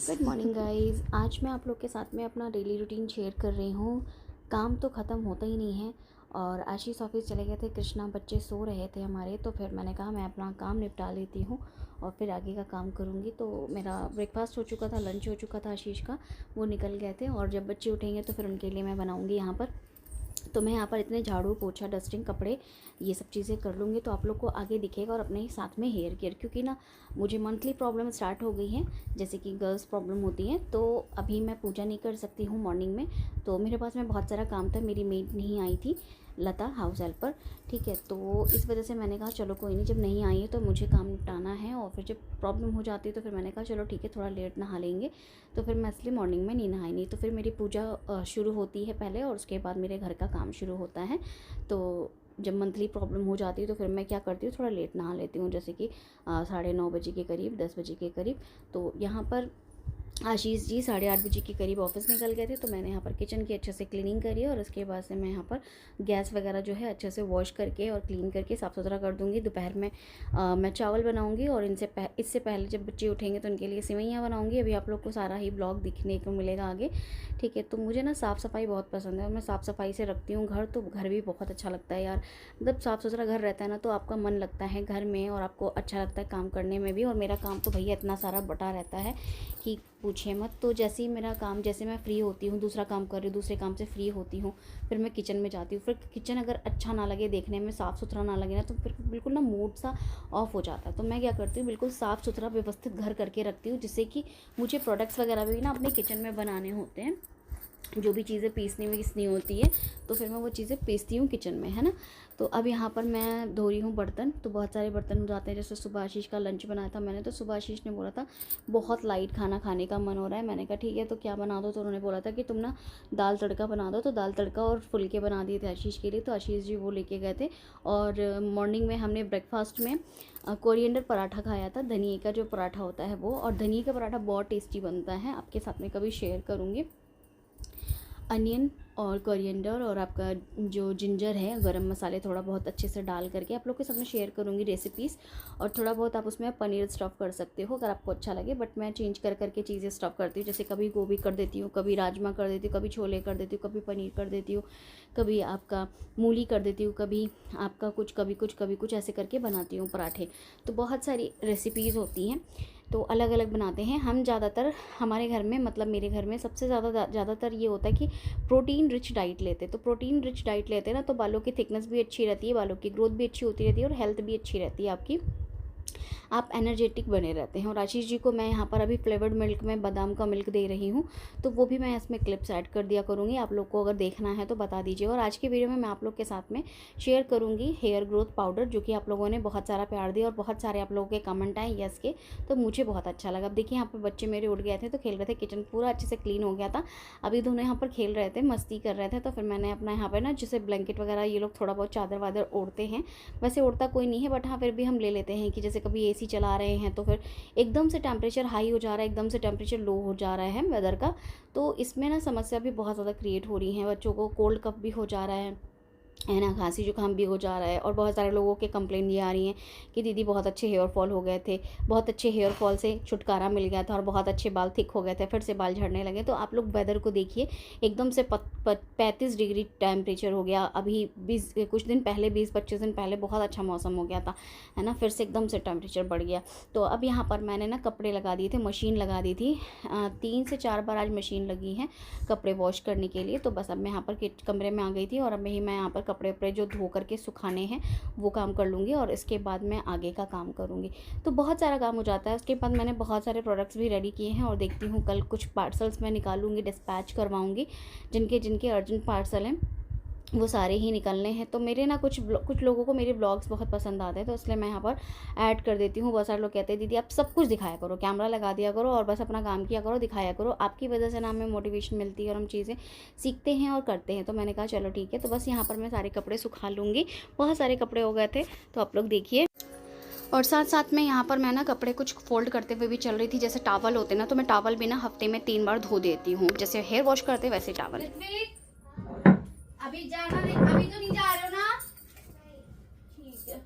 Good morning guys. आज मैं आप लोग के साथ में अपना डेली रूटीन शेयर कर रही हूँ। काम तो ख़त्म होता ही नहीं है और आशीष ऑफिस चले गए थे, कृष्णा बच्चे सो रहे थे हमारे, तो फिर मैंने कहा मैं अपना काम निपटा लेती हूँ और फिर आगे का काम करूँगी। तो मेरा ब्रेकफास्ट हो चुका था, लंच हो चुका था आशीष का, वो निकल गए थे और जब बच्चे उठेंगे तो फिर उनके लिए मैं बनाऊँगी यहाँ पर। तो मैं यहाँ पर इतने झाड़ू पोछा डस्टिंग कपड़े ये सब चीज़ें कर लूँगी तो आप लोग को आगे दिखेगा। और अपने ही साथ में हेयर केयर, क्योंकि ना मुझे मंथली प्रॉब्लम स्टार्ट हो गई है, जैसे कि गर्ल्स प्रॉब्लम होती है। तो अभी मैं पूजा नहीं कर सकती हूँ मॉर्निंग में, तो मेरे पास में बहुत सारा काम था। मेरी मेड नहीं आई थी, लता हाउस हेल्पर, ठीक है। तो इस वजह से मैंने कहा चलो कोई नहीं, जब नहीं आई है तो मुझे काम निपटाना है। और फिर जब प्रॉब्लम हो जाती है तो फिर मैंने कहा चलो ठीक है, थोड़ा लेट नहा लेंगे। तो फिर मैं इसलिए मॉर्निंग में नहीं नहाई नहीं। तो फिर मेरी पूजा शुरू होती है पहले और उसके बाद मेरे घर का काम शुरू होता है। तो जब मंथली प्रॉब्लम हो जाती है तो फिर मैं क्या करती हूँ, थोड़ा लेट नहा लेती हूँ, जैसे कि 9:30 बजे के करीब, 10 बजे के करीब। तो यहाँ पर आशीष जी 8:30 बजे के करीब ऑफिस निकल गए थे, तो मैंने यहाँ पर किचन की अच्छे से क्लीनिंग करी और उसके बाद से मैं यहाँ पर गैस वगैरह जो है अच्छे से वॉश करके और क्लीन करके साफ़ सुथरा कर दूँगी। दोपहर में मैं चावल बनाऊँगी और इससे पहले जब बच्चे उठेंगे तो उनके लिए सेवइयाँ बनाऊँगी। अभी आप लोग को सारा ही ब्लॉग दिखने को मिलेगा आगे, ठीक है। तो मुझे ना साफ़ सफाई बहुत पसंद है और मैं साफ़ सफाई से रखती हूँ घर, तो घर भी बहुत अच्छा लगता है यार। मतलब साफ़ सुथरा घर रहता है ना तो आपका मन लगता है घर में और आपको अच्छा लगता है काम करने में भी। और मेरा काम तो भैया इतना सारा बटा रहता है कि पूछे मत। तो जैसे ही मेरा काम, जैसे मैं फ्री होती हूँ, दूसरा काम कर रही हूँ, दूसरे काम से फ्री होती हूँ, फिर मैं किचन में जाती हूँ। फिर किचन अगर अच्छा ना लगे देखने में, साफ़ सुथरा ना लगे ना, तो फिर बिल्कुल ना मूड सा ऑफ हो जाता है। तो मैं क्या करती हूँ, बिल्कुल साफ़ सुथरा व्यवस्थित घर करके रखती हूँ, जिससे कि मुझे प्रोडक्ट्स वगैरह भी ना अपने किचन में बनाने होते हैं। जो भी चीज़ें पीसनी विसनी होती है तो फिर मैं वो चीज़ें पीसती हूँ किचन में, है ना। तो अब यहाँ पर मैं धो रही हूँ बर्तन, तो बहुत सारे बर्तन हो जाते हैं। जैसे सुबह आशीष का लंच बनाया था मैंने, तो सुबह आशीष ने बोला था बहुत लाइट खाना खाने का मन हो रहा है। मैंने कहा ठीक है, तो क्या बना दो। तो उन्होंने बोला था कि तुम ना दाल तड़का बना दो, तो दाल तड़का और फुलके बना दिए थे आशीष के लिए। तो आशीष जी वो लेके गए थे। और मॉर्निंग में हमने ब्रेकफास्ट में कोरिएंडर पराठा खाया था, धनिए का जो पराठा होता है वो। और धनिए का पराठा बहुत टेस्टी बनता है, आपके साथ में कभी शेयर करूँगी। अनियन और कोरिएंडर और आपका जो जिंजर है, गरम मसाले थोड़ा बहुत अच्छे से डाल करके आप लोग के साथ में शेयर करूँगी रेसिपीज़। और थोड़ा बहुत आप उसमें पनीर स्टफ़ कर सकते हो अगर आपको अच्छा लगे, बट मैं चेंज कर करके चीज़ें स्टफ़ करती हूँ। जैसे कभी गोभी कर देती हूँ, कभी राजमा कर देती हूँ, कभी छोले कर देती हूँ, कभी पनीर कर देती हूँ, कभी आपका मूली कर देती हूँ, कभी आपका कुछ, कभी कुछ, कभी कुछ, ऐसे करके बनाती हूँ पराठे। तो बहुत सारी रेसिपीज़ होती हैं, तो अलग अलग बनाते हैं हम। ज़्यादातर हमारे घर में, मतलब मेरे घर में सबसे ज़्यादातर ये होता है कि प्रोटीन रिच डाइट लेते। तो प्रोटीन रिच डाइट लेते हैं ना, तो बालों की थिकनेस भी अच्छी रहती है, बालों की ग्रोथ भी अच्छी होती रहती है और हेल्थ भी अच्छी रहती है आपकी, आप एनर्जेटिक बने रहते हैं। और आशीष जी को मैं यहाँ पर अभी फ्लेवर्ड मिल्क में बादाम का मिल्क दे रही हूँ, तो वो भी मैं इसमें क्लिप्स ऐड कर दिया करूँगी। आप लोग को अगर देखना है तो बता दीजिए। और आज की वीडियो में मैं आप लोग के साथ में शेयर करूँगी हेयर ग्रोथ पाउडर, जो कि आप लोगों ने बहुत सारा प्यार दिया और बहुत सारे आप लोगों के कमेंट आए यस के, तो मुझे बहुत अच्छा लगा। अब देखिए यहाँ पर बच्चे मेरे उठ गए थे तो खेल रहे थे, किचन पूरा अच्छे से क्लीन हो गया था। अभी दोनों यहाँ पर खेल रहे थे, मस्ती कर रहे थे। तो फिर मैंने अपना यहाँ पर ना, जैसे ब्लैंकेट वगैरह ये लोग थोड़ा बहुत चादर वादर ओढ़ते हैं, वैसे ओढ़ता कोई नहीं है, बट हाँ फिर भी हम ले लेते हैं कि जैसे कभी एसी चला रहे हैं तो फिर एकदम से टेम्परेचर हाई हो जा रहा है, एकदम से टेम्परेचर लो हो जा रहा है वेदर का, तो इसमें ना समस्या भी बहुत ज़्यादा क्रिएट हो रही है। बच्चों को कोल्ड कफ भी हो जा रहा है ना, खांसी जुकाम भी हो जा रहा है। और बहुत सारे लोगों के कंप्लेन ये आ रही हैं कि दीदी बहुत अच्छे हेयर फॉल हो गए थे, बहुत अच्छे हेयर फॉल से छुटकारा मिल गया था और बहुत अच्छे बाल थिक हो गए थे, फिर से बाल झड़ने लगे। तो आप लोग वेदर को देखिए, एकदम से 35 डिग्री टेम्परेचर हो गया। अभी कुछ दिन पहले, 20-25 दिन पहले बहुत अच्छा मौसम हो गया था, है ना, फिर से एकदम से टेम्परेचर बढ़ गया। तो अब यहाँ पर मैंने ना कपड़े लगा दिए थे, मशीन लगा दी थी, 3 से 4 बार आज मशीन लगी है कपड़े वॉश करने के लिए। तो बस अब मैं यहाँ पर कमरे में आ गई थी और अब मैं यहाँ पर कपड़े वपड़े जो धो करके सुखाने हैं वो काम कर लूँगी और इसके बाद मैं आगे का काम करूँगी। तो बहुत सारा काम हो जाता है। उसके बाद मैंने बहुत सारे प्रोडक्ट्स भी रेडी किए हैं और देखती हूँ कल कुछ पार्सल्स मैं निकालूंगी, डिस्पैच करवाऊँगी। जिनके अर्जेंट पार्सल हैं वो सारे ही निकलने हैं। तो मेरे ना कुछ लोगों को मेरे ब्लॉग्स बहुत पसंद आते हैं, तो इसलिए मैं यहाँ पर ऐड कर देती हूँ। बहुत सारे लोग कहते हैं दीदी आप सब कुछ दिखाया करो, कैमरा लगा दिया करो और बस अपना काम किया करो, दिखाया करो, आपकी वजह से ना हमें मोटिवेशन मिलती है और हम चीज़ें सीखते हैं और करते हैं। तो मैंने कहा चलो ठीक है। तो बस यहाँ पर मैं सारे कपड़े सुखा लूँगी, बहुत सारे कपड़े हो गए थे, तो आप लोग देखिए। और साथ साथ में यहाँ पर मैं ना कपड़े कुछ फोल्ड करते हुए भी चल रही थी। जैसे टावल होते ना, तो मैं टावल भी ना हफ्ते में 3 बार धो देती हूँ, जैसे हेयर वॉश करते वैसे टावल। अभी जाना नहीं, अभी तो नहीं जा रहे हो ना, ठीक है।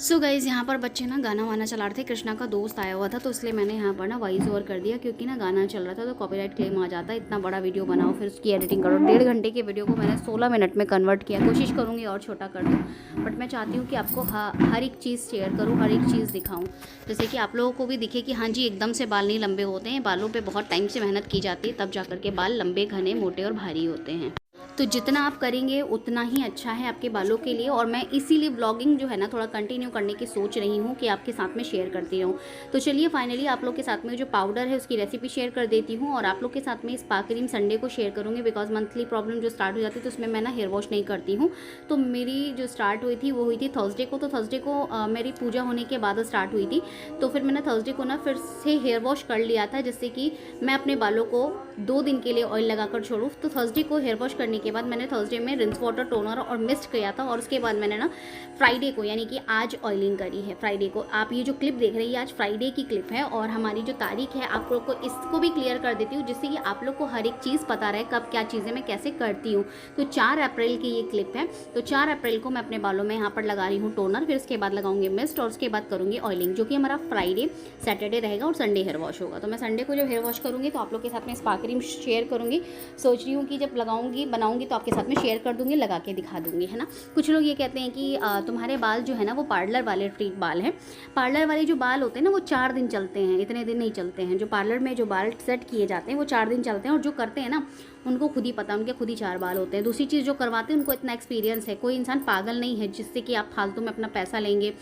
सो गाइज़ यहाँ पर बच्चे ना गाना वाना चला रहे थे। कृष्णा का दोस्त आया हुआ था तो इसलिए मैंने यहाँ पर ना वॉइस ओवर कर दिया, क्योंकि ना गाना चल रहा था तो कॉपीराइट क्लेम आ जाता है। इतना बड़ा वीडियो बनाओ फिर उसकी एडिटिंग करो। 1.5 घंटे के वीडियो को मैंने 16 मिनट में कन्वर्ट किया। कोशिश करूँगी और छोटा कर दूँ, बट मैं चाहती हूँ कि आपको हर एक चीज़ शेयर करूँ, हर एक चीज़ दिखाऊँ, जैसे कि आप लोगों को भी दिखे कि हाँ जी एकदम से बाल नहीं लंबे होते हैं। बालों पर बहुत टाइम से मेहनत की जाती है, तब जा कर के बाल लंबे, घने, मोटे और भारी होते हैं। तो जितना आप करेंगे उतना ही अच्छा है आपके बालों के लिए। और मैं इसीलिए ब्लॉगिंग जो है ना थोड़ा कंटिन्यू करने की सोच रही हूँ कि आपके साथ में शेयर करती रहूँ। तो चलिए फाइनली आप लोग के साथ में जो पाउडर है उसकी रेसिपी शेयर कर देती हूँ, और आप लोग के साथ में स्पा क्रीम संडे को शेयर करूँगी, बिकॉज मंथली प्रॉब्लम जो स्टार्ट हो जाती है तो उसमें मैं ना हेयर वॉश नहीं करती हूँ। तो मेरी जो स्टार्ट हुई थी वो हुई थी थर्सडे को। तो थर्सडे को मेरी पूजा होने के बाद स्टार्ट हुई थी, तो फिर मैंने थर्सडे को ना फिर से हेयर वॉश कर लिया था, जिससे कि मैं अपने बालों को 2 दिन के लिए ऑयल लगाकर छोड़ूँ। तो थर्सडे को हेयर वॉश करने के बाद मैंने थर्सडे में रिंस वाटर, टोनर और मिस्ट किया था, और उसके बाद मैंने ना फ्राइडे को यानी कि आज ऑयलिंग करी है। फ्राइडे को आप ये जो क्लिप देख रही है आज फ्राइडे की क्लिप है, और हमारी जो तारीख है आप लोग को इसको भी क्लियर कर देती हूँ, जिससे कि आप लोग को हर एक चीज़ पता रहे कब क्या चीज़ें मैं कैसे करती हूँ। तो 4 अप्रैल की ये क्लिप है। तो 4 अप्रैल को मैं अपने बालों में यहाँ पर लगा रही हूँ टोनर, फिर उसके बाद लगाऊंगी मिस्ट, और उसके बाद करूँगी ऑयलिंग, जो कि हमारा फ्राइडे, सैटरडे रहेगा और संडे हेयर वॉश होगा। तो मैं संडे को जब हेयर वॉश करूँगी तो आप लोग के साथ में स्पा क्रीम शेयर करूँगी। सोच रही हूँ कि जब लगाऊंगी बनाऊँगी तो आपके साथ में शेयर कर दूँगी, लगा के दिखा दूँगी, है ना। कुछ लोग ये कहते हैं कि तुम्हारे बाल जो है ना वो पार्लर वाले ट्रीट बाल हैं। पार्लर वाले जो बाल होते हैं ना वो 4 दिन चलते हैं, इतने दिन नहीं चलते हैं। जो पार्लर में जो बाल सेट किए जाते हैं वो 4 दिन चलते हैं, और जो करते हैं ना उनको खुद ही पता, उनके खुद ही 4 बाल होते हैं। दूसरी चीज़ जो करवाते हैं उनको इतना एक्सपीरियंस है। कोई इंसान पागल नहीं है जिससे कि आप फालतू में अपना पैसा लेंगे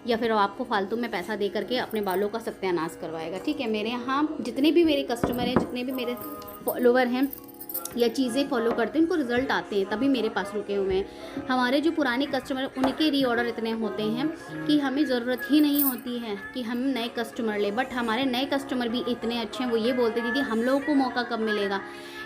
या फिर आपको फालतू में पैसा दे करके अपने बालों का सत्यानाश करवाएगा। ठीक है, मेरे यहाँ जितने भी मेरे कस्टमर हैं, जितने भी मेरे फॉलोवर हैं या चीज़ें फॉलो करते हैं, उनको रिजल्ट आते हैं तभी मेरे पास रुके हुए हैं। हमारे जो पुराने कस्टमर उनके रीऑर्डर इतने होते हैं कि हमें ज़रूरत ही नहीं होती है कि हम नए कस्टमर ले, बट हमारे नए कस्टमर भी इतने अच्छे हैं, वो ये बोलते दीदी हम लोगों को मौका कब मिलेगा।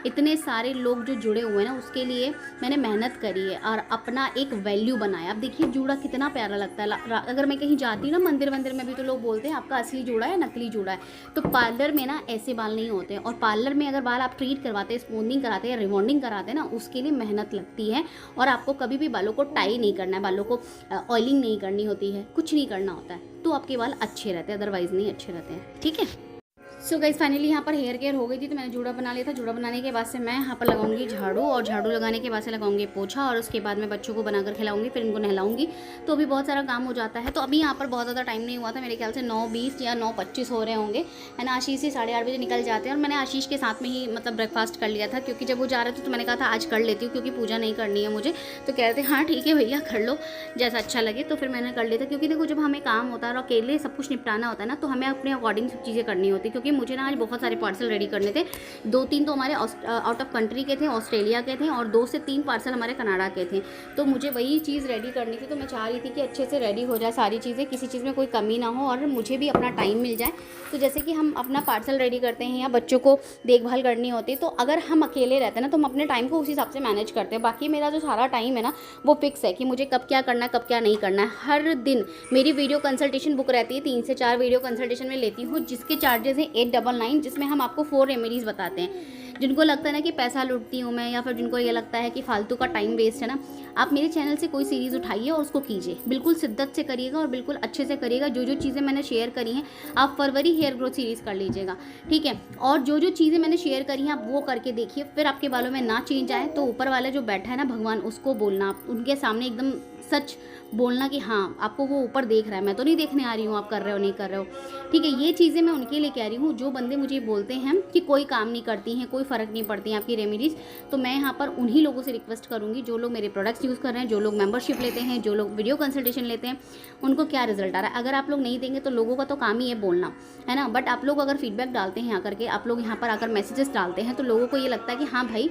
इतने सारे लोग जो जुड़े हुए हैं ना उसके लिए मैंने मेहनत करी है और अपना एक वैल्यू बनाया। अब देखिए जूड़ा कितना प्यारा लगता है। अगर मैं कहीं जाती हूँ ना मंदिर में भी तो लोग बोलते हैं आपका असली जूड़ा है नकली जूड़ा है। तो पार्लर में ना ऐसे बाल नहीं होते हैं, और पार्लर में अगर बाल आप ट्रीट करवाते हैं, स्मूथनिंग कराते हैं या रिबॉन्डिंग कराते हैं ना, उसके लिए मेहनत लगती है। और आपको कभी भी बालों को टाई नहीं करना है, बालों को ऑयलिंग नहीं करनी होती है, कुछ नहीं करना होता है, तो आपके बाल अच्छे रहते हैं, अदरवाइज नहीं अच्छे रहते हैं। ठीक है। सो गाइस फाइनली यहाँ पर हेयर केयर हो गई थी, तो मैंने जूड़ा बना लिया था। जूड़ा बनाने के बाद से मैं यहाँ पर लगाऊंगी झाड़ू, और झाड़ू लगाने के बाद से लगाऊंगी पोछा, और उसके बाद मैं बच्चों को बनाकर खिलाऊंगी, फिर इनको नहलाऊंगी। तो अभी बहुत सारा काम हो जाता है। तो अभी यहाँ पर बहुत ज़्यादा टाइम नहीं हुआ था, मेरे ख्याल से 9:20 या 9:25 हो रहे होंगे, है ना। आशीष से 8:30 बजे निकल जाते हैं, और मैंने आशीष के साथ में ही मतलब ब्रेकफास्ट कर लिया था, क्योंकि जब वो जा रहे थे तो मैंने कहा था आज कर लेती हूँ क्योंकि पूजा नहीं करनी है मुझे। तो कह रहे थे हाँ ठीक है भैया कर लो जैसा अच्छा लगे। तो फिर मैंने कर लिया था, क्योंकि देखो जब हमें काम होता है और अकेले सब कुछ निपटाना होता है ना, तो हमें अपने अकॉर्डिंग सब चीज़ें करनी होती है। क्योंकि मुझे ना आज बहुत सारे पार्सल रेडी करने थे। 2-3 तो हमारे आउट ऑफ कंट्री के थे, ऑस्ट्रेलिया के थे, और 2 से 3 पार्सल हमारे कनाडा के थे। तो मुझे वही चीज़ रेडी करनी थी। तो मैं चाह रही थी कि अच्छे से रेडी हो जाए सारी चीज़ें, किसी चीज़ में कोई कमी ना हो, और मुझे भी अपना टाइम मिल जाए। तो जैसे कि हम अपना पार्सल रेडी करते हैं या बच्चों को देखभाल करनी होती है, तो अगर हम अकेले रहते हैं ना तो हम अपने टाइम को उस हिसाब से मैनेज करते हैं। बाकी मेरा जो सारा टाइम है ना वो फिक्स है कि मुझे कब क्या करना है, कब क्या नहीं करना है। हर दिन मेरी वीडियो कंसल्टेशन बुक रहती है, 3 से 4 वीडियो कंसल्टेशन में लेती हूँ, जिसके चार्जेस हैं 899, जिसमें हम आपको 4 रेमेडीज़ बताते हैं। जिनको लगता है ना कि पैसा लूटती हूँ मैं, या फिर जिनको ये लगता है कि फालतू का टाइम वेस्ट है ना, आप मेरे चैनल से कोई सीरीज़ उठाइए और उसको कीजिए, बिल्कुल शिद्दत से करिएगा और बिल्कुल अच्छे से करिएगा। जो जो चीज़ें मैंने शेयर करी हैं आप फरवरी हेयर ग्रोथ सीरीज़ कर लीजिएगा, ठीक है। और जो जो चीज़ें मैंने शेयर करी हैं आप वो करके देखिए, फिर आपके बालों में ना चेंज आए तो ऊपर वाला जो बैठा है ना भगवान, उसको बोलना, उनके सामने एकदम सच बोलना कि हाँ आपको वो ऊपर देख रहा है, मैं तो नहीं देखने आ रही हूँ आप कर रहे हो नहीं कर रहे हो, ठीक है। ये चीज़ें मैं उनके लिए कह रही हूँ जो बंदे मुझे बोलते हैं कि कोई काम नहीं करती हैं, कोई फ़र्क नहीं पड़ती हैं आपकी रेमेडीज़। तो मैं यहाँ पर उन्हीं लोगों से रिक्वेस्ट करूँगी जो लोग मेरे प्रोडक्ट्स यूज़ कर रहे हैं, जो लोग मेंबरशिप लेते हैं, जो लोग वीडियो कंसल्टेशन लेते हैं, उनको क्या रिजल्ट आ रहा है। अगर आप लोग नहीं देंगे तो लोगों का तो काम ही है बोलना, है ना। बट आप लोग अगर फीडबैक डालते हैं आकर के, आप लोग यहाँ पर आकर मैसेजेस डालते हैं, तो लोगों को ये लगता है कि हाँ भाई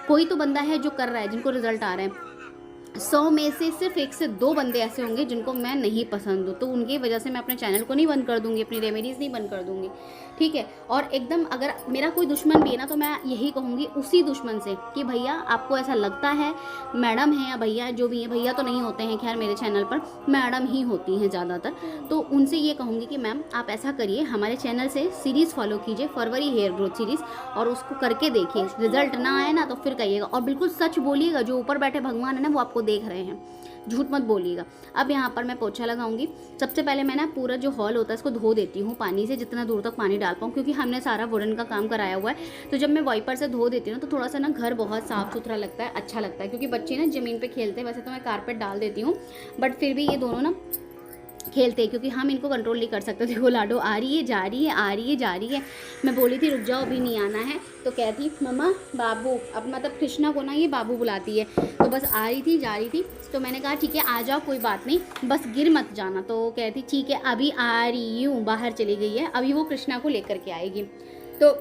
कोई तो बंदा है जो कर रहा है, जिनको रिजल्ट आ रहे हैं। 100 में से सिर्फ 1 से 2 बंदे ऐसे होंगे जिनको मैं नहीं पसंद हूँ, तो उनकी वजह से मैं अपने चैनल को नहीं बंद कर दूँगी, अपनी रेमेडीज़ नहीं बंद कर दूँगी, ठीक है। और एकदम अगर मेरा कोई दुश्मन भी है ना तो मैं यही कहूँगी उसी दुश्मन से कि भैया आपको ऐसा लगता है, मैडम है या भैया जो भी है, भैया तो नहीं होते हैं खैर मेरे चैनल पर, मैडम ही होती हैं ज़्यादातर, तो उनसे ये कहूँगी कि मैम आप ऐसा करिए, हमारे चैनल से सीरीज़ फॉलो कीजिए, फरवरी हेयर ग्रोथ सीरीज़, और उसको करके देखिए, रिजल्ट ना आए ना तो फिर कहिएगा, और बिल्कुल सच बोलिएगा, जो ऊपर बैठे भगवान है ना वो आपको देख रहे हैं, झूठ मत बोलिएगा। अब यहाँ पर मैं पोछा लगाऊंगी। सबसे पहले मैं ना पूरा जो हॉल होता है इसको धो देती हूँ पानी से, जितना दूर तक पानी डाल पाऊँ, क्योंकि हमने सारा वुडन का काम कराया हुआ है। तो जब मैं वाइपर से धो देती हूँ तो थोड़ा सा ना घर बहुत साफ़ सुथरा लगता है, अच्छा लगता है, क्योंकि बच्चे ना ज़मीन पर खेलते हैं। वैसे तो मैं कारपेट डाल देती हूँ, बट फिर भी ये दोनों ना खेलते हैं, क्योंकि हम इनको कंट्रोल नहीं कर सकते। देखो लाडो आ रही है, जा रही है, आ रही है, जा रही है। मैं बोली थी रुक जाओ अभी नहीं आना है, तो कहती मम्मा बाबू, अब मतलब कृष्णा को ना ये बाबू बुलाती है, तो बस आ रही थी, जा रही थी। तो मैंने कहा ठीक है आ जाओ, कोई बात नहीं, बस गिर मत जाना। तो कहती ठीक है अभी आ रही हूँ, बाहर चली गई है, अभी वो कृष्णा को लेकर के आएगी। तो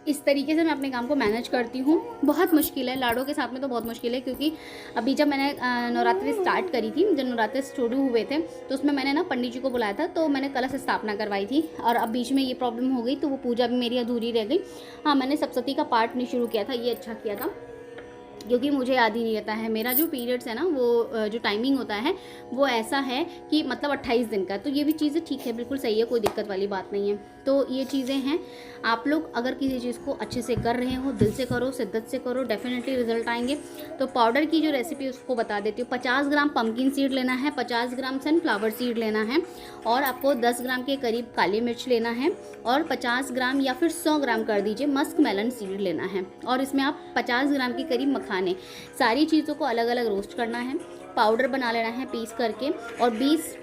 इस तरीके से मैं अपने काम को मैनेज करती हूँ। बहुत मुश्किल है, लाडो के साथ में तो बहुत मुश्किल है, क्योंकि अभी जब मैंने नवरात्रि स्टार्ट करी थी, जब नवरात्रि शुरू हुए थे, तो उसमें मैंने ना पंडित जी को बुलाया था, तो मैंने कलश स्थापना करवाई थी, और अब बीच में ये प्रॉब्लम हो गई, तो वो पूजा भी मेरी अधूरी रह गई। हाँ, मैंने सप्तशती का पाठ नहीं शुरू किया था, ये अच्छा किया था, क्योंकि मुझे याद ही नहीं रहता है। मेरा जो पीरियड्स है ना, वो जो टाइमिंग होता है वो ऐसा है कि मतलब 28 दिन का। तो ये भी चीज़ें ठीक है, बिल्कुल सही है, कोई दिक्कत वाली बात नहीं है। तो ये चीज़ें हैं, आप लोग अगर किसी चीज़ को अच्छे से कर रहे हो, दिल से करो, शिद्दत से करो, डेफिनेटली रिजल्ट आएंगे। तो पाउडर की जो रेसिपी उसको बता देती हूँ। 50 ग्राम पम्पकिन सीड लेना है, 50 ग्राम सनफ्लावर सीड लेना है, और आपको 10 ग्राम के करीब काली मिर्च लेना है, और 50 ग्राम या फिर 100 ग्राम कर दीजिए मस्क मेलन सीड लेना है, और इसमें आप 50 ग्राम के करीब मखाने, सारी चीज़ों को अलग अलग रोस्ट करना है, पाउडर बना लेना है पीस करके, और 20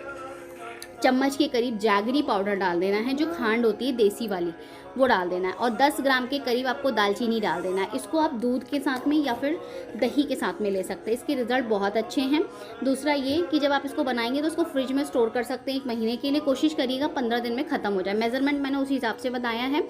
चम्मच के करीब जैगरी पाउडर डाल देना है, जो खांड होती है देसी वाली, वो डाल देना है, और 10 ग्राम के करीब आपको दालचीनी डाल देना है। इसको आप दूध के साथ में या फिर दही के साथ में ले सकते हैं, इसके रिज़ल्ट बहुत अच्छे हैं। दूसरा ये कि जब आप इसको बनाएंगे तो उसको फ्रिज में स्टोर कर सकते हैं 1 महीने के लिए। कोशिश करिएगा 15 दिन में ख़त्म हो जाए। मेजरमेंट मैंने उसी हिसाब से बताया है।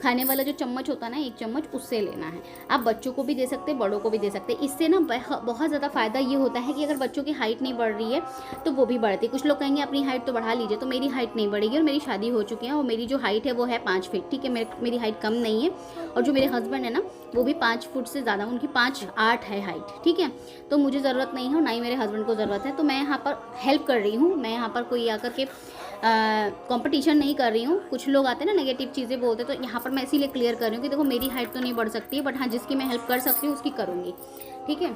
खाने वाला जो चम्मच होता है ना, 1 चम्मच, उससे लेना है। आप बच्चों को भी दे सकते हैं, बड़ों को भी दे सकते हैं। इससे ना बहुत ज़्यादा फ़ायदा ये होता है कि अगर बच्चों की हाइट नहीं बढ़ रही है तो वो भी बढ़ती है। कुछ लोग कहेंगे अपनी हाइट तो बढ़ा लीजिए, तो मेरी हाइट नहीं बढ़ेगी, और मेरी शादी हो चुकी है, और मेरी जो हाइट है वो है 5 फीट, ठीक है, मेरी हाइट कम नहीं है। और जो मेरे हस्बैंड है ना, वो भी 5 फुट से ज़्यादा, उनकी 5'8" है हाइट, ठीक है। तो मुझे ज़रूरत नहीं है, और ना ही मेरे हस्बैंड को ज़रूरत है। तो मैं यहाँ पर हेल्प कर रही हूँ, मैं यहाँ पर कोई आकर के कंपटीशन नहीं कर रही हूँ। कुछ लोग आते हैं ना नेगेटिव चीज़ें बोलते, तो यहाँ पर मैं इसीलिए क्लियर कर रही हूँ कि देखो मेरी हाइट तो नहीं बढ़ सकती है, बट हाँ जिसकी मैं हेल्प कर सकती हूँ उसकी करूँगी, ठीक है।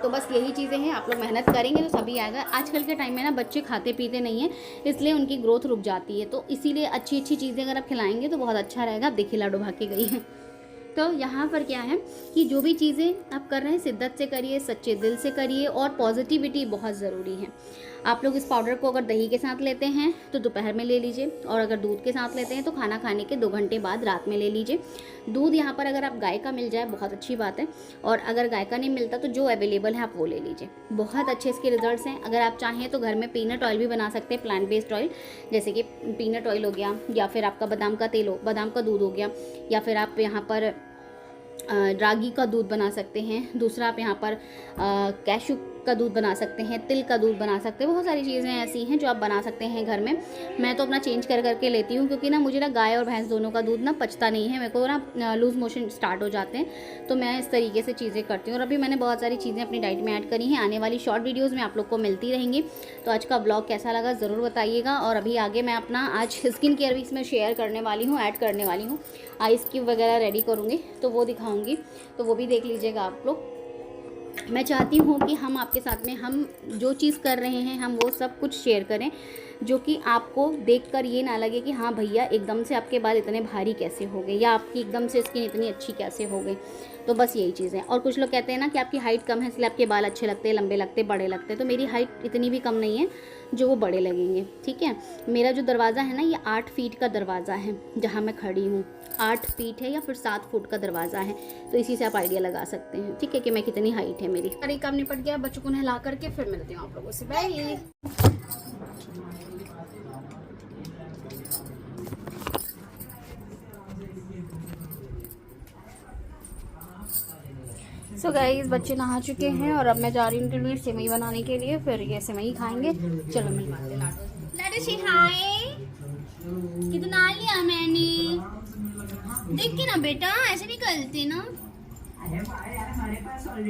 तो बस यही चीज़ें हैं, आप लोग मेहनत करेंगे तो सभी आएगा। आजकल के टाइम में ना बच्चे खाते पीते नहीं हैं, इसलिए उनकी ग्रोथ रुक जाती है। तो इसीलिए अच्छी अच्छी चीज़ें अगर आप खिलाएंगे तो बहुत अच्छा रहेगा। आप देखिए लाडो भाग के गई है। तो यहाँ पर क्या है कि जो भी चीज़ें आप कर रहे हैं शिद्दत से करिए, सच्चे दिल से करिए, और पॉजिटिविटी बहुत ज़रूरी है। आप लोग इस पाउडर को अगर दही के साथ लेते हैं तो दोपहर में ले लीजिए, और अगर दूध के साथ लेते हैं तो खाना खाने के 2 घंटे बाद रात में ले लीजिए। दूध यहाँ पर अगर आप गाय का मिल जाए बहुत अच्छी बात है, और अगर गाय का नहीं मिलता तो जो अवेलेबल है आप वो ले लीजिए। बहुत अच्छे इसके रिजल्ट्स हैं। अगर आप चाहें तो घर में पीनट ऑयल भी बना सकते हैं, प्लांट बेस्ड ऑयल, जैसे कि पीनट ऑयल हो गया, या फिर आपका बादाम का तेल हो, बादाम का दूध हो गया, या फिर आप यहाँ पर रागी का दूध बना सकते हैं। दूसरा आप यहाँ पर कैशू का दूध बना सकते हैं, तिल का दूध बना सकते हैं। बहुत सारी चीज़ें ऐसी हैं जो आप बना सकते हैं घर में। मैं तो अपना चेंज कर करके लेती हूँ, क्योंकि ना मुझे ना गाय और भैंस दोनों का दूध ना पचता नहीं है, मेरे को ना लूज़ मोशन स्टार्ट हो जाते हैं। तो मैं इस तरीके से चीज़ें करती हूँ, और अभी मैंने बहुत सारी चीज़ें अपनी डाइट में ऐड करी हैं। आने वाली शॉर्ट वीडियोज़ में आप लोग को मिलती रहेंगी। तो आज का ब्लॉग कैसा लगा ज़रूर बताइएगा। और अभी आगे मैं अपना आज स्किन केयर भी इसमें शेयर करने वाली हूँ, ऐड करने वाली हूँ। आइस क्यूब वगैरह रेडी करूँगी तो वो दिखाऊँगी, तो वो भी देख लीजिएगा आप लोग। मैं चाहती हूँ कि हम आपके साथ में हम जो चीज़ कर रहे हैं हम वो सब कुछ शेयर करें, जो कि आपको देखकर ये ना लगे कि हाँ भैया एकदम से आपके बाल इतने भारी कैसे हो गए, या आपकी एकदम से स्किन इतनी अच्छी कैसे हो गई। तो बस यही चीज़ है। और कुछ लोग कहते हैं ना कि आपकी हाइट कम है इसलिए आपके बाल अच्छे लगते हैं, लंबे लगते, बड़े लगते। तो मेरी हाइट इतनी भी कम नहीं है जो वो बड़े लगेंगे, ठीक है। मेरा जो दरवाज़ा है ना, ये 8 फीट का दरवाज़ा है जहाँ मैं खड़ी हूँ। 8 फीट है या फिर 7 फुट का दरवाज़ा है, तो इसी से आप आइडिया लगा सकते हैं, ठीक है, कि मैं कितनी हाइट है मेरी। सारी काम निपट गया, बच्चों को नहला करके फिर मिलती हूँ आप लोगों से। बाय। सो गाइस, बच्चे नहा चुके हैं और अब मैं जा रही हूँ उनके लिए सेवई बनाने के लिए, फिर ये सेवई खाएंगे। चलो मिलवाते हैं लाडो से। हाय, कितना लिया मैंने, देख के ना बेटा, ऐसे नहीं करते ना।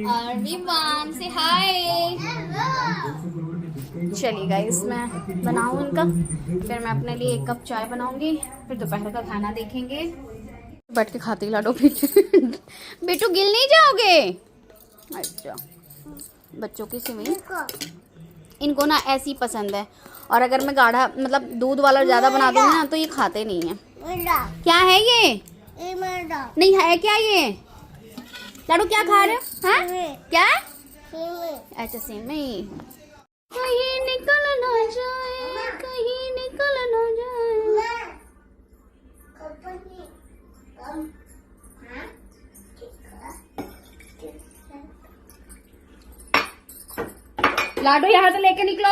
और से हाय। चलिए गाइस, मैं बनाऊँ उनका, फिर मैं अपने लिए 1 कप चाय बनाऊंगी, फिर दोपहर का खाना देखेंगे। बैठ के खाते ही लाडो बेटू गिल नहीं जाओगे। अच्छा बच्चों की सेवई इनको ना ऐसी पसंद है, और अगर मैं गाढ़ा मतलब दूध वाला ज़्यादा बना दूँगी ना तो ये खाते नहीं है। क्या है ये? नहीं है क्या ये? लाडू क्या खा रहे हो? हाँ क्या? अच्छा सेवई। कहीं निकल ना जाए, कहीं निकल ना जाए। लाडू यहाँ से लेके निकलो।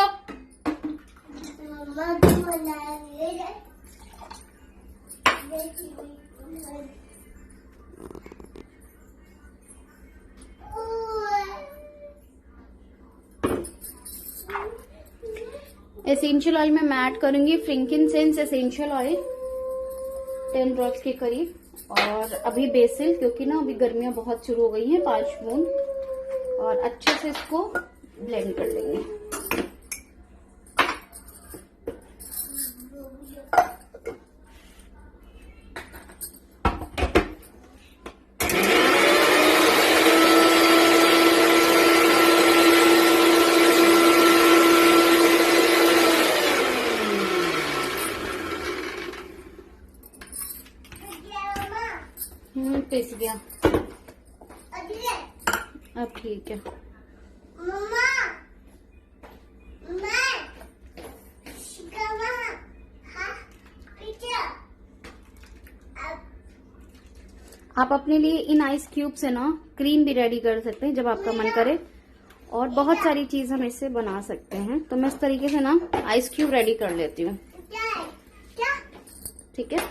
एसेंशियल ऑयल में मैं ऐड करूंगी फ्रैंकिनसेंस एसेंशियल ऑयल 10 ड्रॉप्स के करीब, और अभी बेसिल, क्योंकि ना अभी गर्मियां बहुत शुरू हो गई हैं, 5 बूंद, और अच्छे से इसको ब्लेंड कर लेंगे। पिस गया, अब ठीक है। आप अपने लिए इन आइस क्यूब से ना क्रीम भी रेडी कर सकते हैं जब आपका मन करे, और बहुत सारी चीज हम इससे बना सकते हैं। तो मैं इस तरीके से ना आइस क्यूब रेडी कर लेती हूँ, ठीक है।